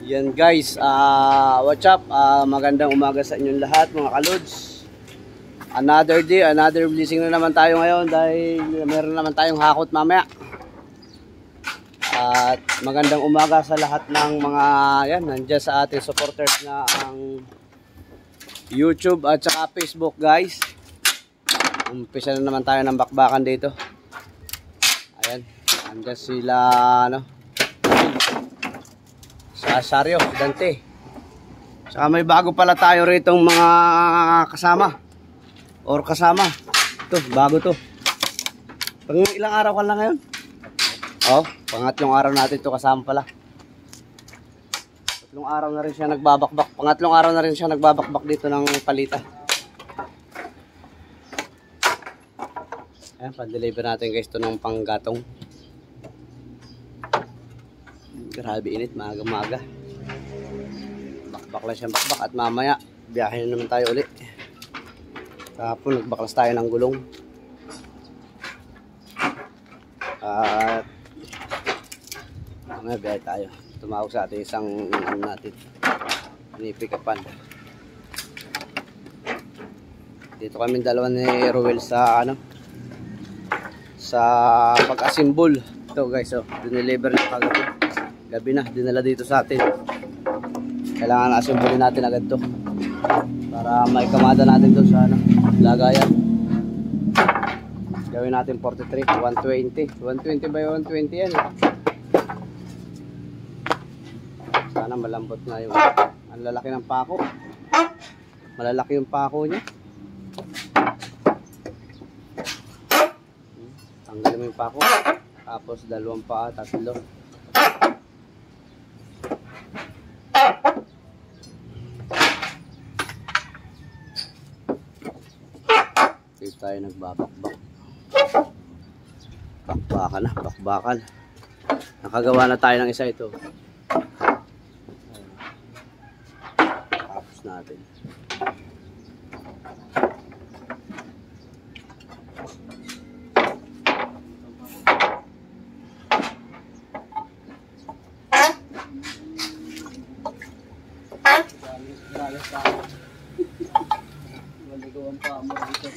Yan guys, what's up? Magandang umaga sa inyong lahat mga kalods. Another day, another blessing na naman tayo ngayon dahil meron naman tayong hakot mamaya. At magandang umaga sa lahat ng mga yan, nandiyan sa ating supporters na ang YouTube at saka Facebook guys. Umpisa na naman tayo ng bakbakan dito. Ayan, nandiyan sila Sasario, Dante. Saka may bago pala tayo rito mga kasama. Ito, bago to. Pang ilang araw ka lang ngayon? Oh, pangatlong araw natin to kasama pala. Pangatlong araw na rin siya nagbabakbak dito ng palita. Ayan, pan-deliver natin guys to ng panggatong. Grabe init, maaga-maga. Bakbak lang siyang bakbak at mamaya biyahe na naman tayo ulit. Kahapon nagbaklas tayo ng gulong. At mamaya biyahe tayo. Tumawag sa atin isang natin. Pinipikapan. Dito kami dalawa ni Ruel sa sa pag-assemble. Ito guys, dineliver na kagabi. Gabi na, dinala dito sa atin. Kailangan na-assemble natin agad to para maikamada natin doon sa lagayan. Gawin natin 43, 120 by 120 yan. Sana malambot na yung ang lalaki ng pako. Malalaki yung pako niya. Tanggalin mo yung pako. Tapos dalawang paa, tatlo. Dito tayo nagbabakbak. Bakbakan. Nakagawa na tayo ng isa ito. Tapos natin. Maligawan pa mo dito.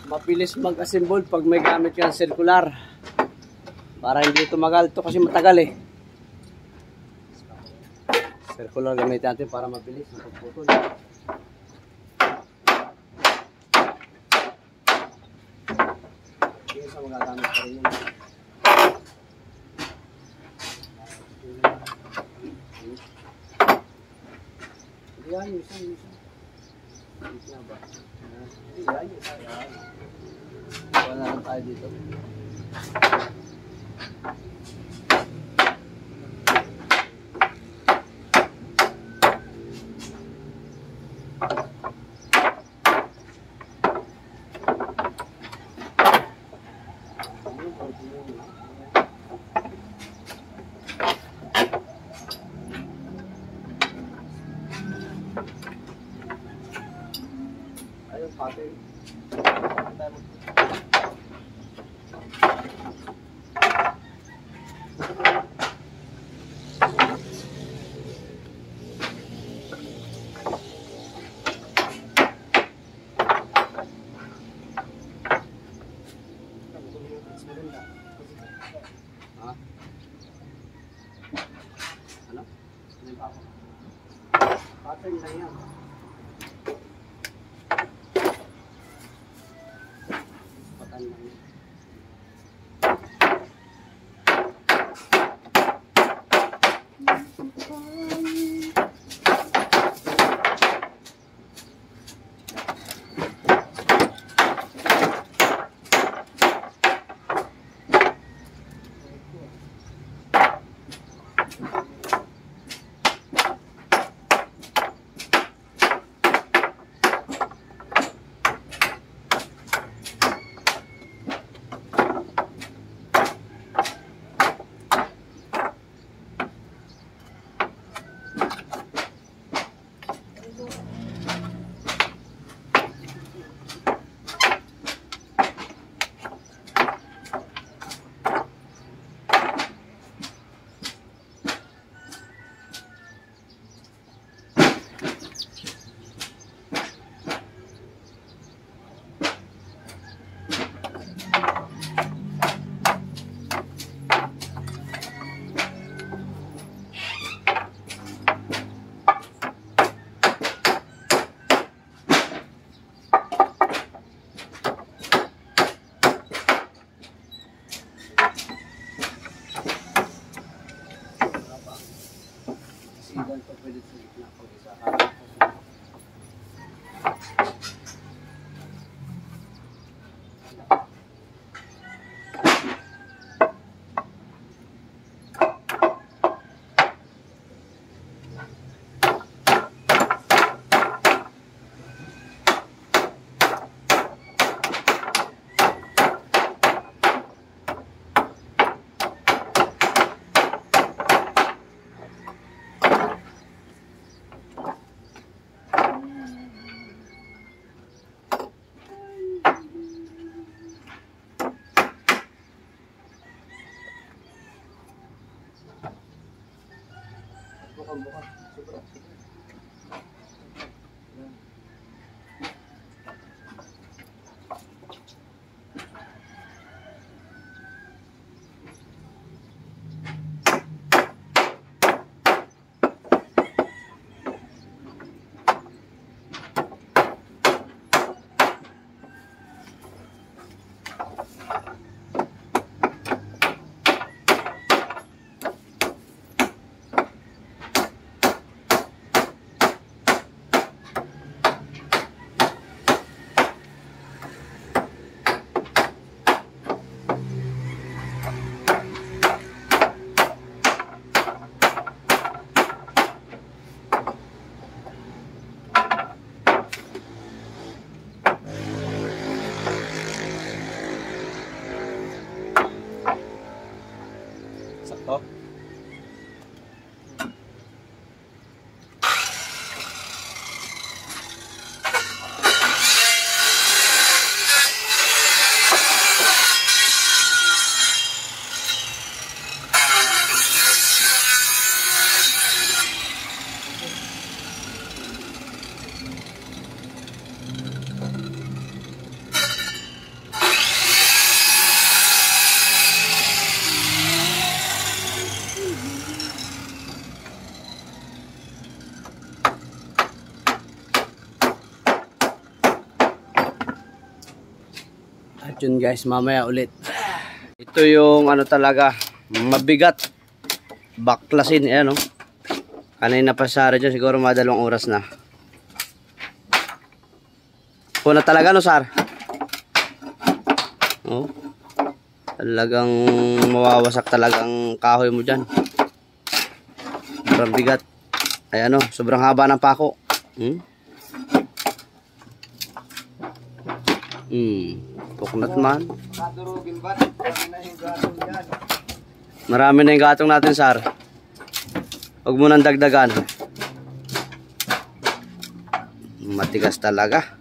mabilis mag-assemble pag may gamit kang circular. Para hindi tumagal. Ito kasi matagal eh. Circular gamitin natin para mabilis ang pagputol. Hindi sa magagamit pa rin yun. Yan, minsan. Minsan ba? Yan. Wala na lang tayo dito. Ayun, pati. Ha? Ano? Ano pa ako? Pattern lang yan. Pattern lang yan. Sigan pa pwede sa gitna pag isa. Bukan. Super. Sakto. At yun guys, mamaya ulit. Ito yung ano talaga, mabigat. Baklasin, ayan o. Kanina pa Sar dyan, siguro mga 2 oras na. Kuna talaga no Sar? Oh. Talagang mawawasak talagang kahoy mo dyan. Sobrang bigat. Ay ano, sobrang haba ng pako. Puknat man. Marami na yung gatong natin Sar. Huwag mo nang dagdagan. Matigas talaga.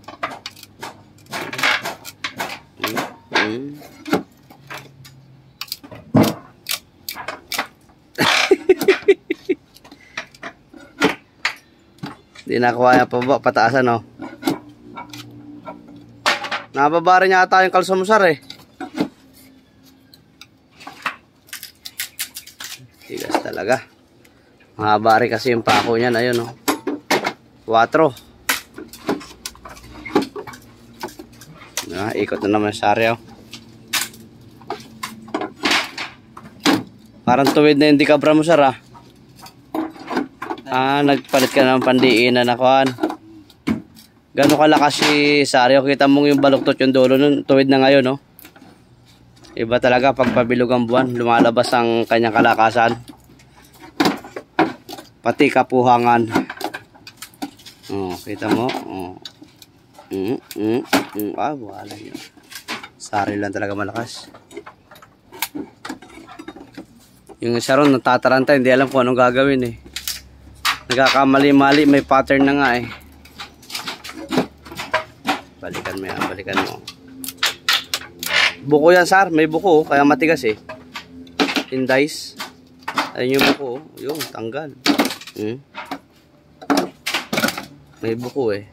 Hindi nakuha yung pababa, pataasan no. Nababa rin yata yung kalso mo Sar eh. Tigas talaga. Mahaba rin kasi yung pako niyan, ayun no. 4. Ikot na naman sa area. Parang tuwid na yung dikabra mo Sar ah. Nagpalit ka ng pandiin na nakuhan. Gano'ng kalakas si Sario. Kita mong yung baluktot yung dulo nun. Tuwid na ngayon, no? Iba talaga pag pabilog ang buwan. Lumalabas ang kanyang kalakasan. Pati kapuhangan. Kita mo? Wala yun. Sario lang talaga malakas. Yung isa ron, natataranta. Hindi alam kung anong gagawin eh. Nagkakamali-mali, may pattern na nga eh. Balikan mo yan, balikan mo. Buko yan Sar, may buko kaya matigas eh. Indice. Ayun yung buko, yung tanggal. May buko eh.